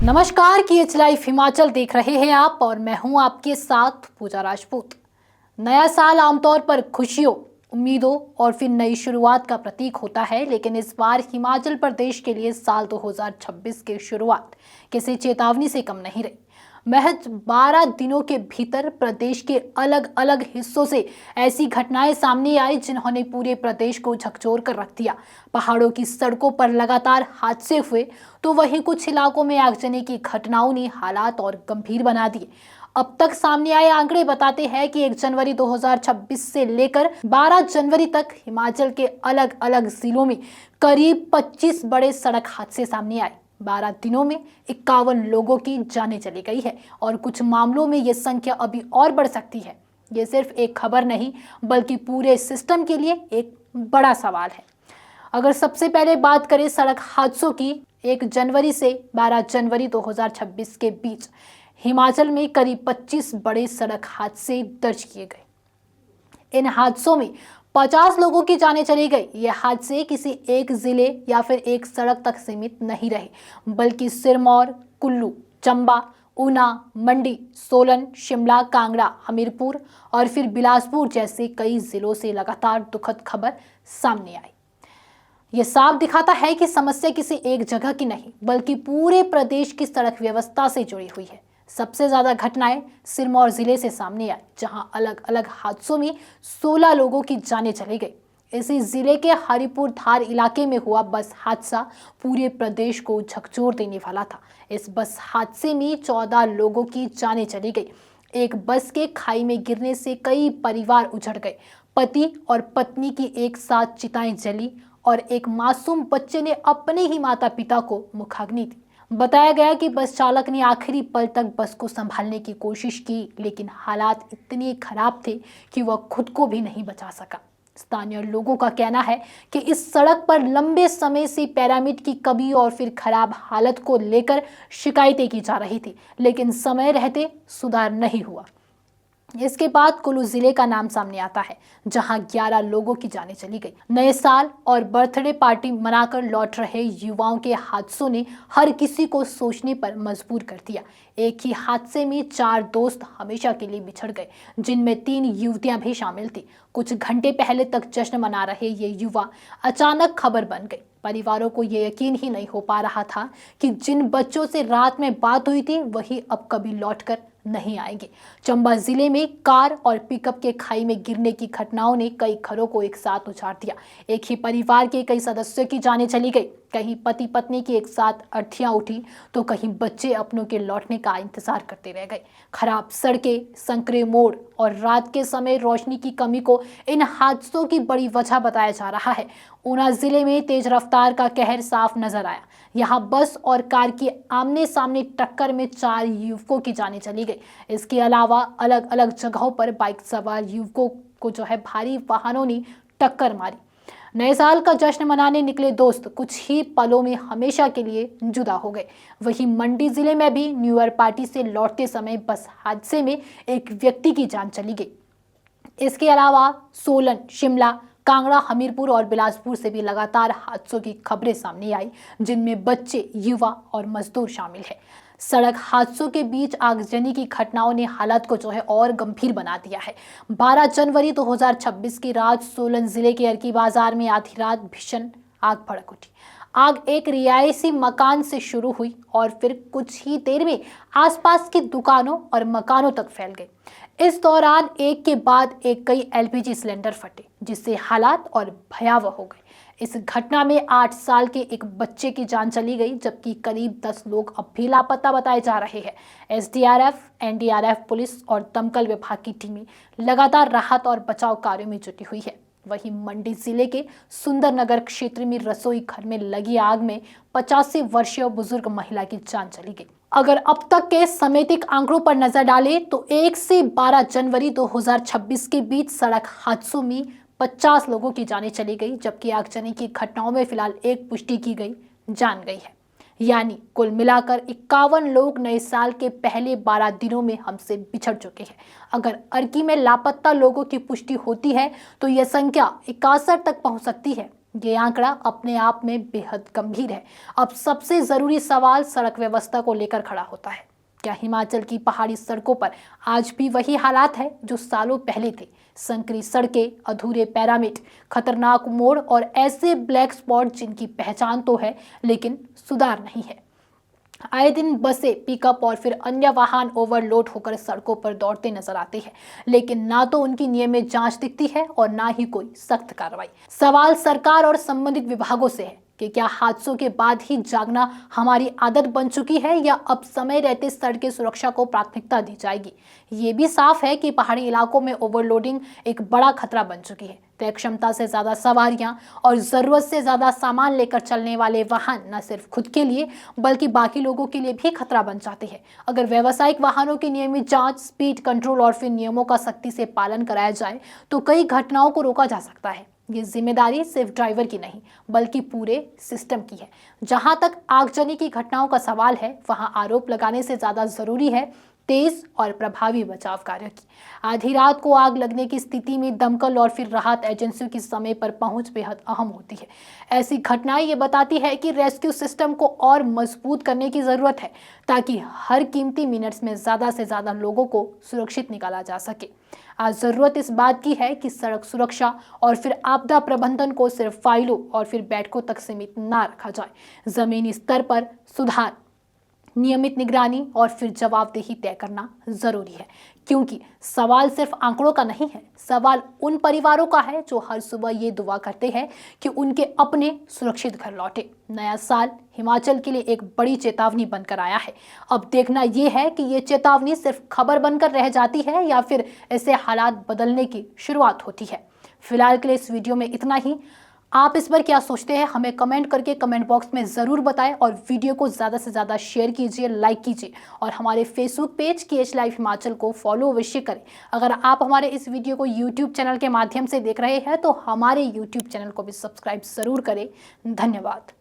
नमस्कार, KH live Himachal देख रहे हैं आप और मैं हूं आपके साथ पूजा राजपूत। नया साल आमतौर पर खुशियों, उम्मीदों और फिर नई शुरुआत का प्रतीक होता है, लेकिन इस बार हिमाचल प्रदेश के लिए साल 2026 की शुरुआत किसी चेतावनी से कम नहीं रही। महज 12 दिनों के भीतर प्रदेश के अलग अलग हिस्सों से ऐसी घटनाएं सामने आई जिन्होंने पूरे प्रदेश को झकझोर कर रख दिया। पहाड़ों की सड़कों पर लगातार हादसे हुए तो वहीं कुछ इलाकों में आगजनी की घटनाओं ने हालात और गंभीर बना दिए। अब तक सामने आए आंकड़े बताते हैं कि 1 जनवरी 2026 से लेकर 12 जनवरी तक हिमाचल के अलग अलग जिलों में करीब 25 बड़े सड़क हादसे सामने आए। 12 दिनों में 51 लोगों की जानें चली गई है और कुछ मामलों में ये संख्या अभी और बढ़ सकती है। ये सिर्फ एक खबर नहीं बल्कि पूरे सिस्टम के लिए एक बड़ा सवाल है। अगर सबसे पहले बात करें सड़क हादसों की, 1 जनवरी से 12 जनवरी 2026 के बीच हिमाचल में करीब 25 बड़े सड़क हादसे दर्ज किए गए। इन हादसों में 50 लोगों की जानें चली गई। ये हादसे किसी एक जिले या फिर एक सड़क तक सीमित नहीं रहे, बल्कि सिरमौर, कुल्लू, चंबा, ऊना, मंडी, सोलन, शिमला, कांगड़ा, हमीरपुर और फिर बिलासपुर जैसे कई जिलों से लगातार दुखद खबर सामने आई। ये साफ दिखाता है कि समस्या किसी एक जगह की नहीं बल्कि पूरे प्रदेश की सड़क व्यवस्था से जुड़ी हुई है। सबसे ज्यादा घटनाएं सिरमौर जिले से सामने आई, जहां अलग अलग हादसों में 16 लोगों की जानें चली गई। इसी जिले के हरिपुर धार इलाके में हुआ बस हादसा पूरे प्रदेश को झकझोर देने वाला था। इस बस हादसे में 14 लोगों की जानें चली गई। एक बस के खाई में गिरने से कई परिवार उजड़ गए। पति और पत्नी की एक साथ चिताएं जली और एक मासूम बच्चे ने अपने ही माता पिता को मुखाग्नि दी। बताया गया कि बस चालक ने आखिरी पल तक बस को संभालने की कोशिश की, लेकिन हालात इतने खराब थे कि वह खुद को भी नहीं बचा सका। स्थानीय लोगों का कहना है कि इस सड़क पर लंबे समय से पैरामिड की कमी और फिर खराब हालत को लेकर शिकायतें की जा रही थी, लेकिन समय रहते सुधार नहीं हुआ। इसके बाद कुल्लू जिले का नाम सामने आता है, जहां 11 लोगों की जानें चली गई। नए साल और बर्थडे पार्टी मनाकर लौट रहे युवाओं के हादसों ने हर किसी को सोचने पर मजबूर कर दिया। एक ही हादसे में 4 दोस्त हमेशा के लिए बिछड़ गए, जिनमें 3 युवतियां भी शामिल थी। कुछ घंटे पहले तक जश्न मना रहे ये युवा अचानक खबर बन गई। परिवारों को ये यकीन ही नहीं हो पा रहा था कि जिन बच्चों से रात में बात हुई थी वही अब कभी लौटकर नहीं आएंगे। चंबा जिले में कार और पिकअप के खाई में गिरने की घटनाओं ने कई घरों को एक साथ उछाल दिया। एक ही परिवार के कई सदस्यों की जानें चली गई। कहीं पति पत्नी की एक साथ अर्थियां उठी तो कहीं बच्चे अपनों के लौटने का इंतजार करते रह गए। खराब सड़कें, संकरे मोड़ और रात के समय रोशनी की कमी को इन हादसों की बड़ी वजह बताया जा रहा है। ऊना जिले में तेज रफ्तार का कहर साफ नजर आया। यहाँ बस और कार की आमने सामने टक्कर में 4 युवकों की जानें चली गई। इसके अलावा अलग अलग जगहों पर बाइक सवार युवकों को भारी वाहनों ने टक्कर मारी। नए साल का जश्न मनाने निकले दोस्त कुछ ही पलों में हमेशा के लिए जुदा हो गए। वहीं मंडी जिले में भी न्यू ईयर पार्टी से लौटते समय बस हादसे में एक व्यक्ति की जान चली गई। इसके अलावा सोलन, शिमला, कांगड़ा, हमीरपुर और बिलासपुर से भी लगातार हादसों की खबरें सामने आई, जिनमें बच्चे, युवा और मजदूर शामिल हैं। सड़क हादसों के बीच आगजनी की घटनाओं ने हालत को और गंभीर बना दिया है। 12 जनवरी 2026 की रात सोलन जिले के अर्की बाजार में आधी रात भीषण आग भड़क उठी। आग एक रिहायशी मकान से शुरू हुई और फिर कुछ ही देर में आसपास की दुकानों और मकानों तक फैल गई। इस दौरान एक के बाद एक कई एलपीजी सिलेंडर फटे, जिससे हालात और भयावह हो गए। इस घटना में 8 साल के एक बच्चे की जान चली गई, जबकि करीब 10 लोग अब भी लापता बताए जा रहे हैं। एसडीआरएफ, एनडीआरएफ, पुलिस और दमकल विभाग की टीमें लगातार राहत और बचाव कार्यों में जुटी हुई है। वहीं मंडी जिले के सुंदरनगर क्षेत्र में रसोई घर में लगी आग में 85 वर्षीय बुजुर्ग महिला की जान चली गई। अगर अब तक के समेतिक आंकड़ों पर नजर डालें तो 1 से 12 जनवरी 2026 के बीच सड़क हादसों में 50 लोगों की जानें चली गई, जबकि आगजनी की घटनाओं में फिलहाल एक पुष्टि की गई जान गई है। यानी कुल मिलाकर 51 लोग नए साल के पहले 12 दिनों में हमसे बिछड़ चुके हैं। अगर अर्की में लापता लोगों की पुष्टि होती है तो यह संख्या 61 तक पहुंच सकती है। ये आंकड़ा अपने आप में बेहद गंभीर है। अब सबसे जरूरी सवाल सड़क व्यवस्था को लेकर खड़ा होता है। क्या हिमाचल की पहाड़ी सड़कों पर आज भी वही हालात है जो सालों पहले थे? संकरी सड़कें, अधूरे पैरामिड, खतरनाक मोड़ और ऐसे ब्लैक स्पॉट जिनकी पहचान तो है लेकिन सुधार नहीं है। आए दिन बसें, पिकअप और फिर अन्य वाहन ओवरलोड होकर सड़कों पर दौड़ते नजर आते हैं, लेकिन ना तो उनकी नियमित जांच दिखती है और ना ही कोई सख्त कार्रवाई। सवाल सरकार और संबंधित विभागों से है कि क्या हादसों के बाद ही जागना हमारी आदत बन चुकी है या अब समय रहते सड़क सुरक्षा को प्राथमिकता दी जाएगी। ये भी साफ है कि पहाड़ी इलाकों में ओवरलोडिंग एक बड़ा खतरा बन चुकी है। तय क्षमता से ज्यादा सवारियां और जरूरत से ज्यादा सामान लेकर चलने वाले वाहन न सिर्फ खुद के लिए बल्कि बाकी लोगों के लिए भी खतरा बन जाते हैं। अगर व्यावसायिक वाहनों की नियमित जांच, स्पीड कंट्रोल और फिर नियमों का सख्ती से पालन कराया जाए तो कई घटनाओं को रोका जा सकता है। ये जिम्मेदारी सिर्फ ड्राइवर की नहीं बल्कि पूरे सिस्टम की है। जहां तक आगजनी की घटनाओं का सवाल है, वहां आरोप लगाने से ज्यादा जरूरी है तेज और प्रभावी बचाव कार्य की। आधी रात को आग लगने की स्थिति में दमकल और फिर राहत एजेंसियों की समय पर पहुंच बेहद अहम होती है। ऐसी घटनाएं ये बताती है कि रेस्क्यू सिस्टम को और मजबूत करने की जरूरत है ताकि हर कीमती मिनट्स में ज्यादा से ज्यादा लोगों को सुरक्षित निकाला जा सके। आज जरूरत इस बात की है कि सड़क सुरक्षा और फिर आपदा प्रबंधन को सिर्फ फाइलों और फिर बैठकों तक सीमित ना रखा जाए। जमीनी स्तर पर सुधार, नियमित निगरानी और फिर जवाबदेही तय करना जरूरी है, क्योंकि सवाल सिर्फ आंकड़ों का नहीं है, सवाल उन परिवारों का है जो हर सुबह ये दुआ करते हैं कि उनके अपने सुरक्षित घर लौटे। नया साल हिमाचल के लिए एक बड़ी चेतावनी बनकर आया है। अब देखना यह है कि ये चेतावनी सिर्फ खबर बनकर रह जाती है या फिर ऐसे हालात बदलने की शुरुआत होती है। फिलहाल के लिए इस वीडियो में इतना ही। आप इस पर क्या सोचते हैं हमें कमेंट करके कमेंट बॉक्स में ज़रूर बताएं और वीडियो को ज़्यादा से ज़्यादा शेयर कीजिए, लाइक कीजिए और हमारे Facebook page KH live Himachal को फॉलो अवश्य करें। अगर आप हमारे इस वीडियो को यूट्यूब चैनल के माध्यम से देख रहे हैं तो हमारे यूट्यूब चैनल को भी सब्सक्राइब ज़रूर करें। धन्यवाद।